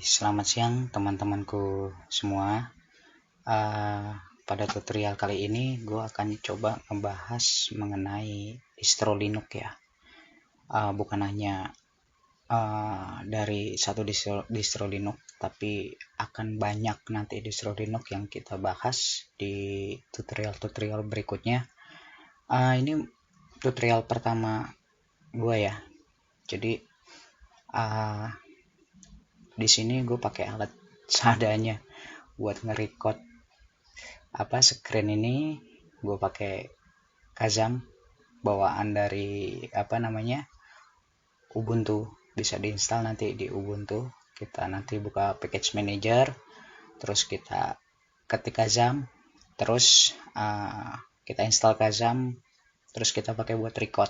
Selamat siang teman-temanku semua. Pada tutorial kali ini gue akan coba ngebahas mengenai distro Linux ya. Bukan hanya dari satu distro Linux, tapi akan banyak nanti distro Linux yang kita bahas di tutorial-tutorial berikutnya. Ini tutorial pertama gue ya. Jadi di sini gue pakai alat seadanya buat nge-record screen ini. Gue pakai Kazam bawaan dari Ubuntu, bisa diinstal nanti di Ubuntu. Kita nanti buka package manager, terus kita ketik Kazam, terus kita install Kazam, terus kita pakai buat record.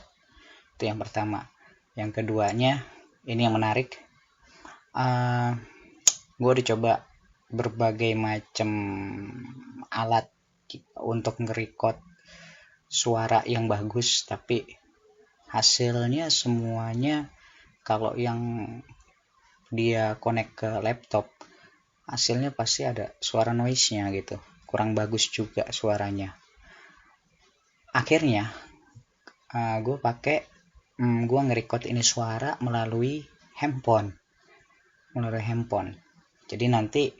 Itu yang pertama. Yang keduanya, ini yang menarik, gue dicoba berbagai macam alat untuk nge-record suara yang bagus, tapi hasilnya semuanya kalau yang dia connect ke laptop, hasilnya pasti ada suara noise-nya gitu, kurang bagus juga suaranya. Akhirnya gue nge-record ini suara melalui handphone. Jadi nanti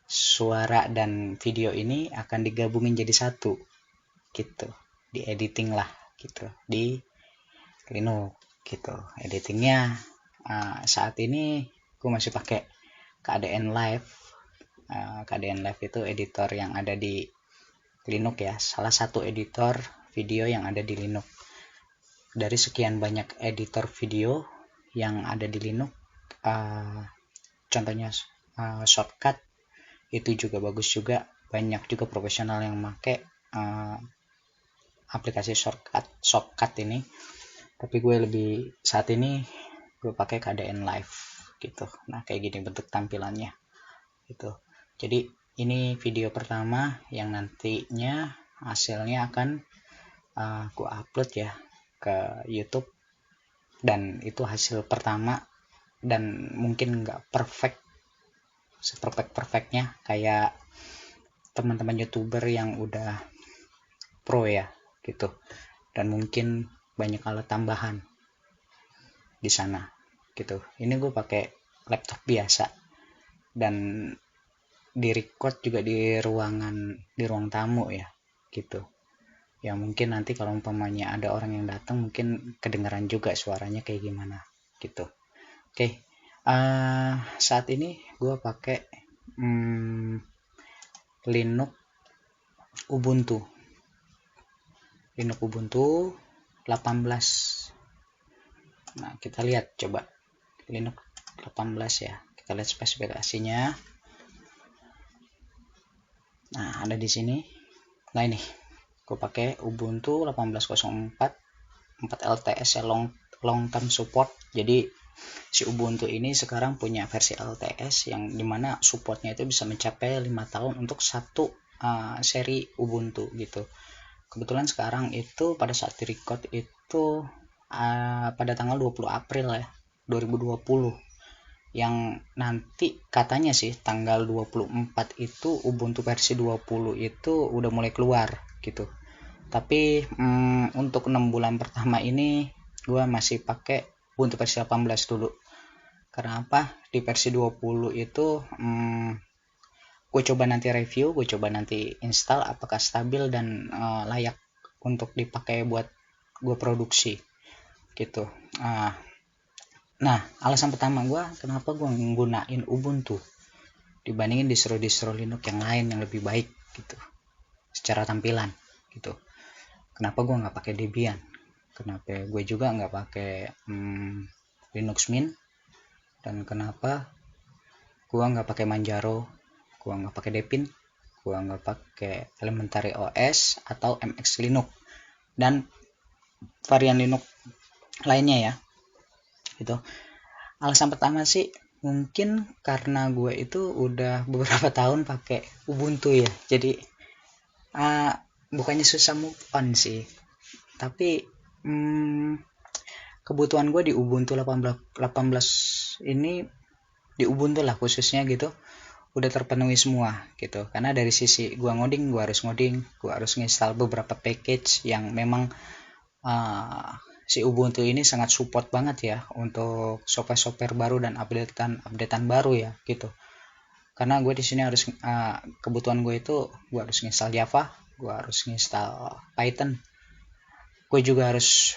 suara dan video ini akan digabungin jadi satu gitu, di editing lah gitu di Linux gitu. Editingnya saat ini gue masih pakai KDN Live. KDN Live itu editor yang ada di Linux ya, salah satu editor video yang ada di Linux. Dari sekian banyak editor video yang ada di Linux, contohnya Shortcut itu juga bagus juga, banyak juga profesional yang pakai aplikasi Shortcut ini. Tapi gue saat ini gue pakai KDN Live gitu. Nah, kayak gini bentuk tampilannya gitu. Jadi ini video pertama yang nantinya hasilnya akan gue upload ya ke YouTube, dan itu hasil pertama dan mungkin nggak seperfect-perfectnya kayak teman-teman YouTuber yang udah pro ya gitu, dan mungkin banyak alat tambahan di sana gitu. Ini gue pakai laptop biasa dan di record juga di ruang tamu ya gitu. Ya mungkin nanti kalau umpamanya ada orang yang datang mungkin kedengaran juga suaranya kayak gimana gitu. Oke. Saat ini gue pakai Linux Ubuntu 18. Nah, kita lihat coba Linux 18 ya. Kita lihat spesifikasinya. Nah, ada di sini. Nah, ini gue pakai Ubuntu 18.04 4 LTS ya, long term support. Jadi si Ubuntu ini sekarang punya versi LTS yang dimana supportnya itu bisa mencapai 5 tahun untuk satu seri Ubuntu gitu. Kebetulan sekarang itu pada saat di record itu pada tanggal 20 April ya 2020, yang nanti katanya sih tanggal 24 itu Ubuntu versi 20 itu udah mulai keluar gitu. Tapi untuk 6 bulan pertama ini gue masih pakai Ubuntu versi 18 dulu. Karena apa? Di versi 20 itu gue coba nanti review, gue coba nanti install apakah stabil dan layak untuk dipakai buat gue produksi gitu. Nah, alasan pertama gue kenapa gue menggunain Ubuntu dibandingin distro-distro Linux yang lain yang lebih baik gitu secara tampilan gitu. Kenapa gue nggak pakai Debian? Kenapa gue juga nggak pakai Linux Mint? Dan kenapa gue nggak pakai Manjaro? Gue nggak pakai Deepin? Gue nggak pakai Elementary OS atau MX Linux dan varian Linux lainnya ya gitu. Alasan pertama sih mungkin karena gue itu udah beberapa tahun pakai Ubuntu ya, jadi bukannya susah move on sih, tapi kebutuhan gue di Ubuntu 18 ini di Ubuntu lah khususnya gitu udah terpenuhi semua gitu. Karena dari sisi gua harus nginstal beberapa package yang memang si Ubuntu ini sangat support banget ya untuk software-software baru dan updatean baru ya gitu. Karena gue di sini harus kebutuhan gue itu gue harus nginstal Java, gue harus nginstal Python, gue juga harus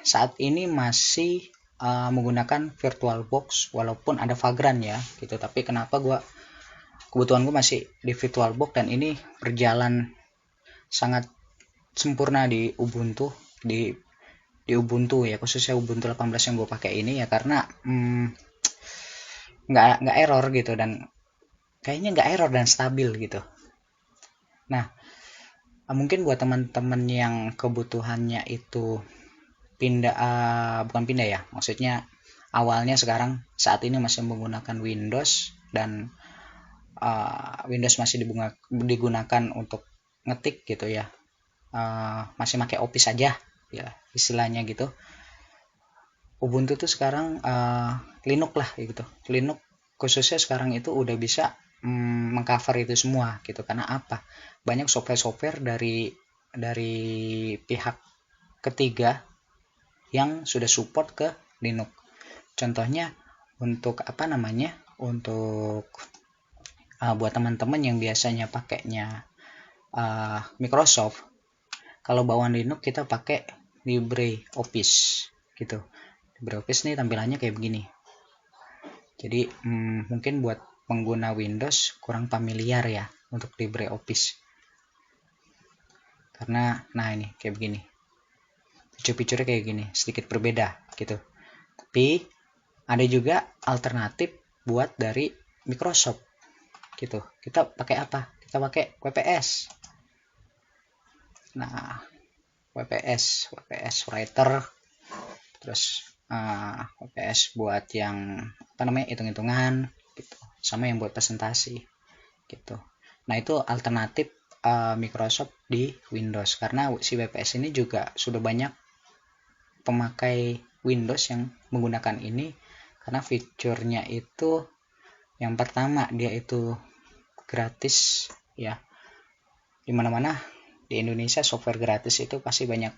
saat ini masih menggunakan VirtualBox walaupun ada Vagrant ya gitu. Tapi kenapa kebutuhan gue masih di VirtualBox dan ini berjalan sangat sempurna di Ubuntu, di Ubuntu ya, khususnya Ubuntu 18 yang gue pakai ini ya, karena nggak error gitu, dan kayaknya nggak error dan stabil gitu. Nah, mungkin buat teman-teman yang kebutuhannya itu bukan pindah ya, maksudnya awalnya sekarang saat ini masih menggunakan Windows dan Windows masih digunakan untuk ngetik gitu ya, masih pakai Office aja ya istilahnya gitu. Ubuntu tuh sekarang Linux lah gitu. Linux khususnya sekarang itu udah bisa mengcover itu semua gitu. Karena apa? Banyak software-software dari pihak ketiga yang sudah support ke Linux. Contohnya untuk untuk buat teman-teman yang biasanya pakainya Microsoft, kalau bawaan Linux kita pakai LibreOffice gitu. LibreOffice nih tampilannya kayak begini. Jadi mungkin buat pengguna Windows kurang familiar ya untuk LibreOffice. Karena ini kayak begini. Fitur-fiturnya kayak gini, sedikit berbeda gitu. Tapi ada juga alternatif buat dari Microsoft gitu. Kita pakai apa? Kita pakai WPS. Nah, WPS Writer, terus WPS buat yang hitung-hitungan gitu, sama yang buat presentasi gitu. Nah, itu alternatif Microsoft di Windows, karena si WPS ini juga sudah banyak pemakai Windows yang menggunakan ini, karena fiturnya itu yang pertama dia itu gratis ya. Dimana-mana di Indonesia software gratis itu pasti banyak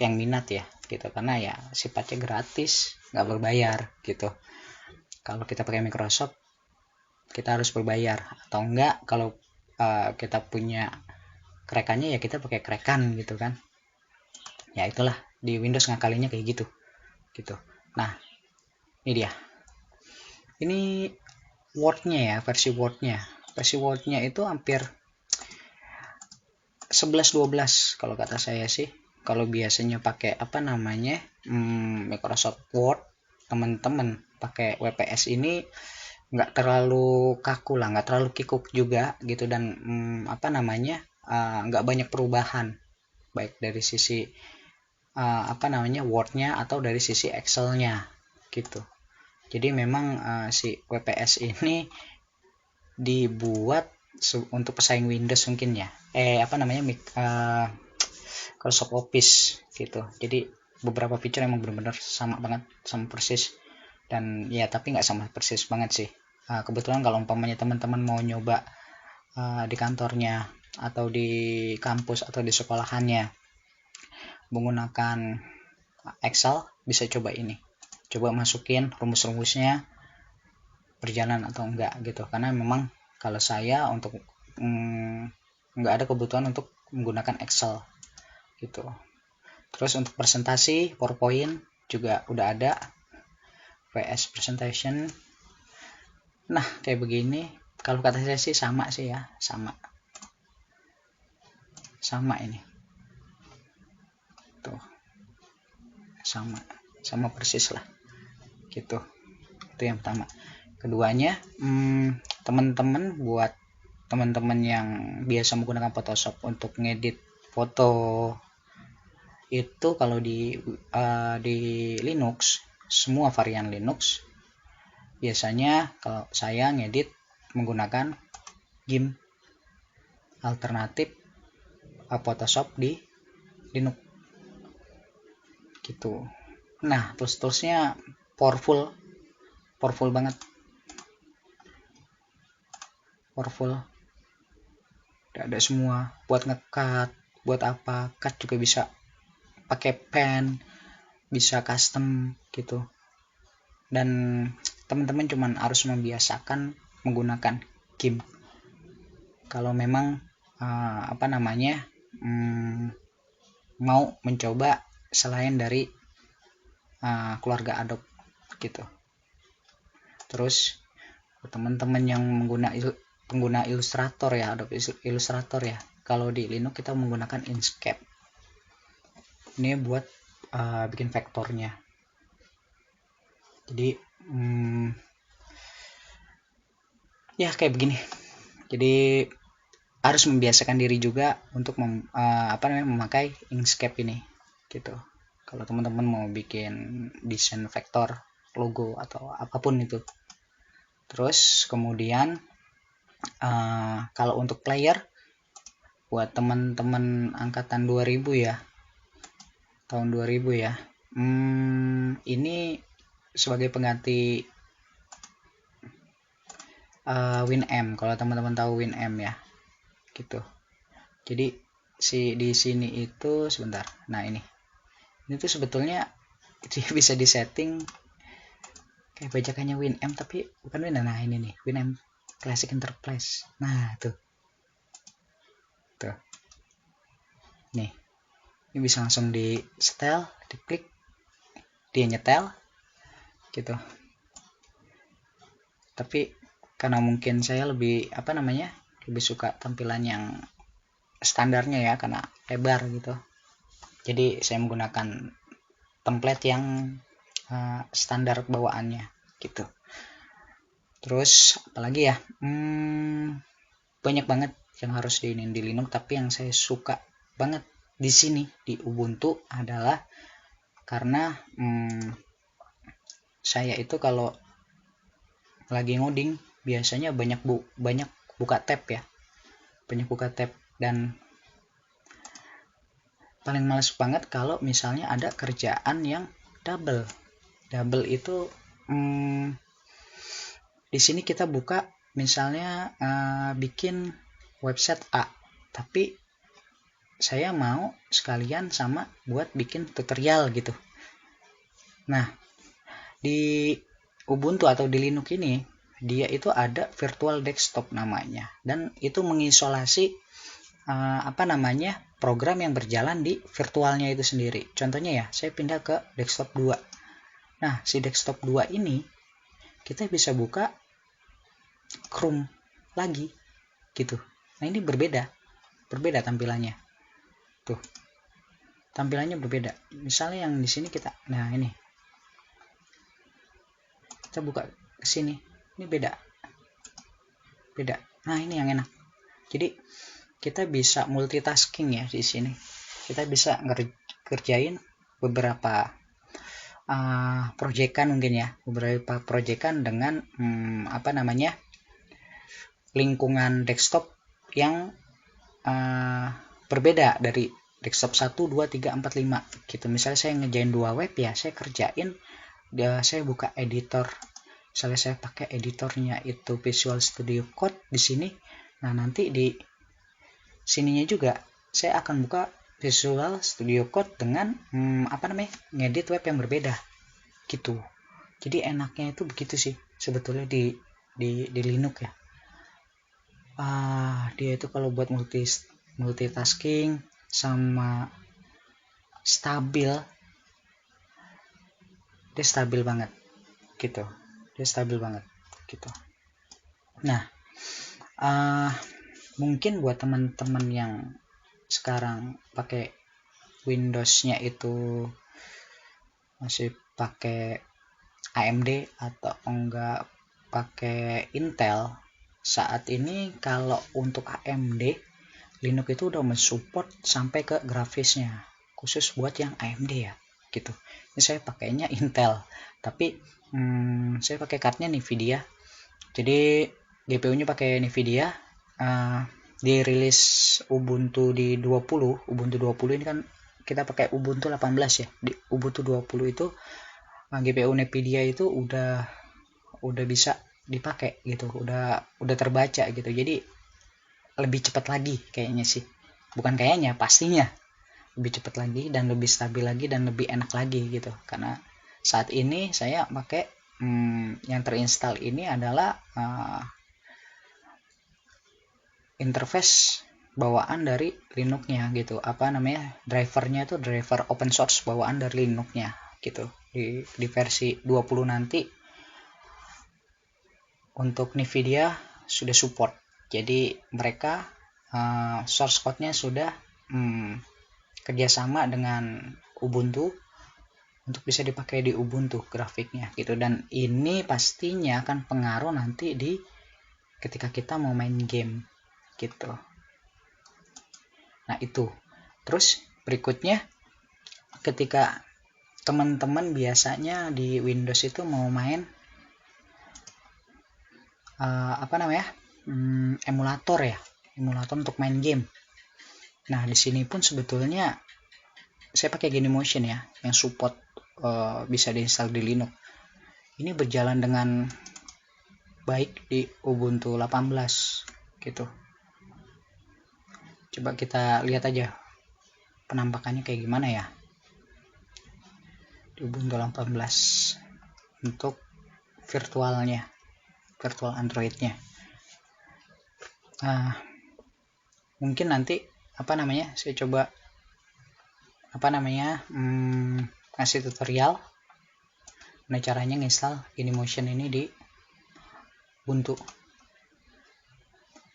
yang minat ya gitu, karena ya sifatnya gratis, nggak berbayar gitu. Kalau kita pakai Microsoft kita harus berbayar, atau enggak kalau kita punya krekannya ya kita pakai krekan gitu kan. Ya itulah, di Windows ngakalinya kayak gitu. Nah, ini dia. Ini Word-nya ya, versi Word-nya itu hampir 11-12 kalau kata saya sih. Kalau biasanya pakai Microsoft Word, teman-teman pakai WPS ini nggak terlalu kaku lah, nggak terlalu kikuk juga gitu, dan nggak banyak perubahan baik dari sisi Word-nya atau dari sisi Excel-nya gitu. Jadi memang si WPS ini dibuat untuk pesaing Windows mungkin ya. Microsoft Office gitu. Jadi beberapa fitur emang benar-benar sama banget, sama persis. Dan ya tapi nggak sama persis banget sih. Kebetulan kalau umpamanya teman-teman mau nyoba di kantornya atau di kampus atau di sekolahannya menggunakan Excel, bisa coba ini. Coba masukin rumus-rumusnya berjalan atau enggak gitu. Karena memang kalau saya untuk nggak ada kebutuhan untuk menggunakan Excel gitu. Terus untuk presentasi PowerPoint juga udah ada VS Presentation. Nah, kayak begini kalau kata saya sih sama sih ya, sama ini tuh, sama persis lah gitu. Itu yang pertama. Keduanya buat teman-teman yang biasa menggunakan Photoshop untuk ngedit foto itu, kalau di Linux, semua varian Linux biasanya kalau saya ngedit menggunakan GIMP, alternatif Photoshop di Linux gitu. Nah, tools-toolsnya powerful banget powerful, ada semua buat ngekat, buat apa, cut juga bisa pakai pen, bisa custom gitu. Dan teman-teman cuman harus membiasakan menggunakan GIMP. Kalau memang mau mencoba selain dari keluarga Adobe gitu. Terus teman-teman yang pengguna Illustrator ya, Adobe Illustrator ya, kalau di Linux kita menggunakan Inkscape. Ini buat bikin vektornya. Jadi ya kayak begini. Jadi harus membiasakan diri juga untuk memakai Inkscape ini gitu. Kalau teman-teman mau bikin desain vektor, logo atau apapun itu. Terus kemudian kalau untuk player buat teman-teman angkatan 2000 ya, tahun 2000 ya, ini sebagai pengganti WinM. Kalau teman-teman tahu WinM ya, gitu. Jadi di sini itu sebentar. Nah ini tuh sebetulnya bisa disetting kayak bajakannya WinM, tapi bukan WinM. Nah ini nih, WinM Classic Enterprise. Nah tuh nih, ini bisa langsung di setel, diklik, dia nyetel gitu. Tapi karena mungkin saya lebih lebih suka tampilan yang standarnya ya, karena lebar gitu, jadi saya menggunakan template yang standar bawaannya gitu. Terus apalagi ya, banyak banget yang harus di Linux, tapi yang saya suka banget di sini di Ubuntu adalah karena saya itu kalau lagi ngoding biasanya banyak buka tab ya, dan paling males banget kalau misalnya ada kerjaan yang double itu. Di sini kita buka misalnya bikin website A, tapi saya mau sekalian sama buat bikin tutorial gitu. Nah di Ubuntu atau di Linux ini dia itu ada virtual desktop namanya, dan itu mengisolasi program yang berjalan di virtualnya itu sendiri. Contohnya ya, saya pindah ke desktop 2. Nah si desktop 2 ini kita bisa buka Chrome lagi gitu. Nah ini berbeda tampilannya tuh, tampilannya berbeda. Misalnya yang di sini kita buka ke sini, ini beda. Nah ini yang enak, jadi kita bisa multitasking ya di sini. Kita bisa ngerjain beberapa proyekan mungkin ya, beberapa proyekan dengan lingkungan desktop yang berbeda dari desktop 1, 2, 3, 4, 5 gitu. Misalnya saya ngerjain 2 web ya, saya kerjain saya buka editor. Misalnya saya pakai editornya itu Visual Studio Code di sini. Nah, nanti di sininya juga saya akan buka Visual Studio Code dengan ngedit web yang berbeda gitu. Jadi enaknya itu begitu sih sebetulnya di Linux ya. Dia itu kalau buat multitasking sama stabil, dia stabil banget gitu. Nah mungkin buat teman-teman yang sekarang pakai Windows-nya itu masih pakai AMD atau enggak pakai Intel, saat ini kalau untuk AMD Linux itu udah mensupport sampai ke grafisnya, khusus buat yang AMD ya gitu. Ini saya pakainya Intel, tapi saya pakai cardnya Nvidia, jadi GPU-nya pakai Nvidia. Dirilis Ubuntu di 20, Ubuntu 20 ini kan kita pakai Ubuntu 18 ya. Di Ubuntu 20 itu GPU Nvidia itu udah bisa dipakai gitu, udah terbaca gitu. Jadi lebih cepat lagi kayaknya sih, bukan kayaknya, pastinya lebih cepat lagi dan lebih stabil lagi dan lebih enak lagi gitu. Karena saat ini saya pakai yang terinstall ini adalah interface bawaan dari Linux-nya gitu, apa namanya, drivernya tuh driver open source bawaan dari Linux-nya gitu. Di versi 20 nanti untuk NVIDIA sudah support, jadi mereka source code-nya sudah kerjasama dengan Ubuntu untuk bisa dipakai di Ubuntu grafiknya gitu. Dan ini pastinya akan pengaruh nanti di ketika kita mau main game gitu. Nah itu. Terus berikutnya, ketika teman-teman biasanya di Windows itu mau main emulator ya, emulator untuk main game. Nah di sini pun sebetulnya saya pakai Genymotion ya, yang support bisa diinstal di Linux. Ini berjalan dengan baik di Ubuntu 18 gitu. Coba kita lihat aja penampakannya kayak gimana ya di Ubuntu 18 untuk virtualnya, virtual Androidnya. Nah, mungkin nanti saya coba ngasih tutorial gimana caranya nginstal Genymotion ini di Ubuntu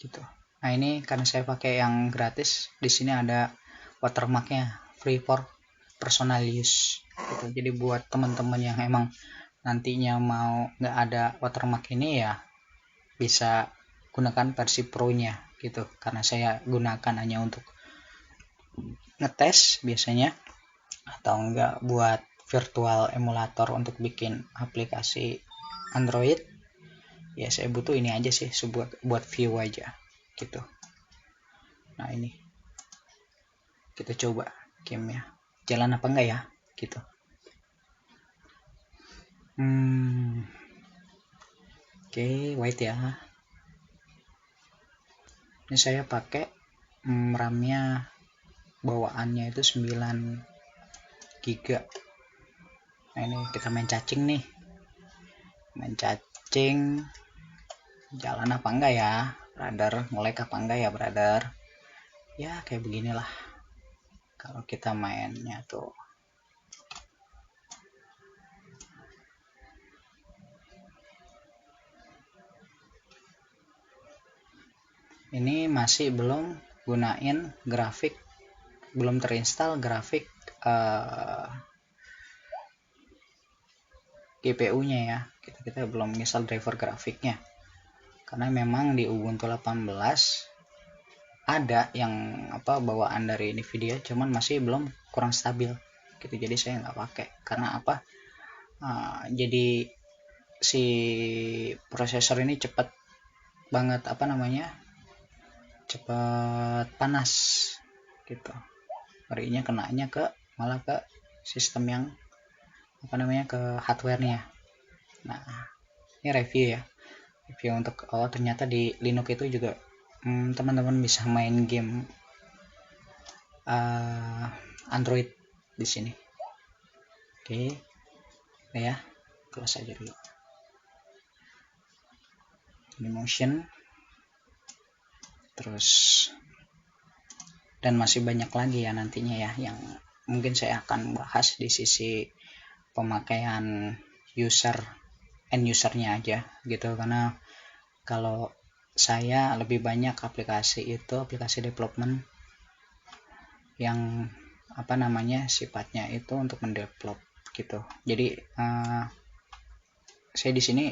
gitu. Nah ini karena saya pakai yang gratis, di sini ada watermarknya, free for personal use gitu. Jadi buat teman-teman yang emang nantinya mau nggak ada watermark ini ya bisa gunakan versi pro nya gitu, karena saya gunakan hanya untuk ngetes biasanya, atau enggak buat virtual emulator untuk bikin aplikasi Android ya. Saya butuh ini aja sih, buat view aja gitu. Nah ini kita coba gamenya jalan apa enggak ya gitu. Oke, wait ya. Ini saya pakai RAM-nya bawaannya itu 9 GB. Nah ini kita main cacing nih, main cacing jalan apa enggak ya brother, nge-lag apa enggak ya brother. Ya kayak beginilah kalau kita mainnya tuh. Ini masih belum gunain grafik, belum terinstall grafik GPU nya ya, kita belum install driver grafiknya, karena memang di Ubuntu 18 ada yang bawaan dari NVIDIA, cuman masih belum, kurang stabil gitu. Jadi saya nggak pakai karena jadi si prosesor ini cepat banget cepat panas gitu. Ngerinya kenanya malah ke sistem yang ke hardware-nya. Nah ini review ya, review untuk ternyata di Linux itu juga teman-teman bisa main game Android di sini. Oke ya, close aja dulu Genymotion. Terus dan masih banyak lagi ya nantinya ya, yang mungkin saya akan bahas di sisi pemakaian end usernya aja gitu. Karena kalau saya lebih banyak aplikasi development yang sifatnya itu untuk mendevelop gitu. Jadi saya di sini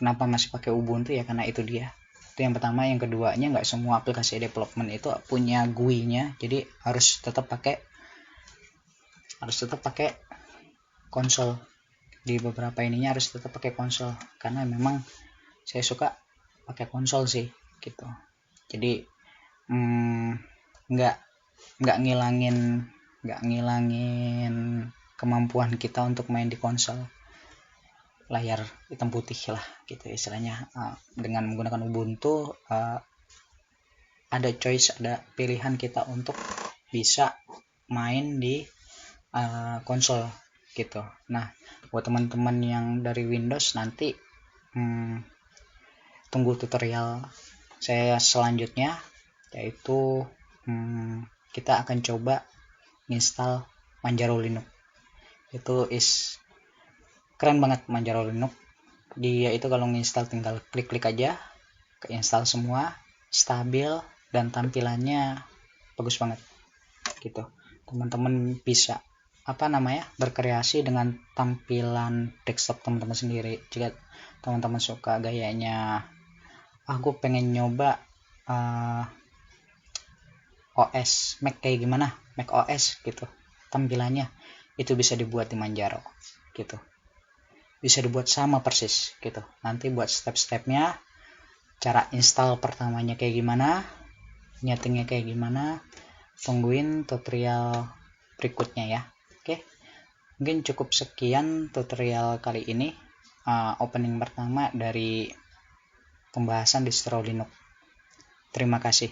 kenapa masih pakai Ubuntu ya, karena itu dia. Itu yang pertama. Yang keduanya, nggak semua aplikasi development itu punya GUI-nya, jadi harus tetap pakai konsol. Di beberapa ininya harus tetap pakai konsol, karena memang saya suka pakai konsol sih gitu. Jadi nggak ngilangin kemampuan kita untuk main di konsol. layar hitam putih lah gitu istilahnya. Dengan menggunakan Ubuntu ada choice, ada pilihan kita untuk bisa main di konsol gitu. Nah, buat teman-teman yang dari Windows nanti tunggu tutorial saya selanjutnya, yaitu kita akan coba install Manjaro Linux. Itu keren banget Manjaro Linux. Dia itu kalau nginstal tinggal klik-klik aja, keinstall semua, stabil, dan tampilannya bagus banget gitu. Teman-teman bisa berkreasi dengan tampilan desktop teman-teman sendiri. Jika teman-teman suka gayanya, aku pengen nyoba OS Mac kayak gimana, Mac OS gitu tampilannya, itu bisa dibuat di Manjaro gitu, bisa dibuat sama persis gitu. Nanti buat step-stepnya, cara install pertamanya kayak gimana, nyetingnya kayak gimana, tungguin tutorial berikutnya ya. Oke, mungkin cukup sekian tutorial kali ini, opening pertama dari pembahasan distro Linux. Terima kasih.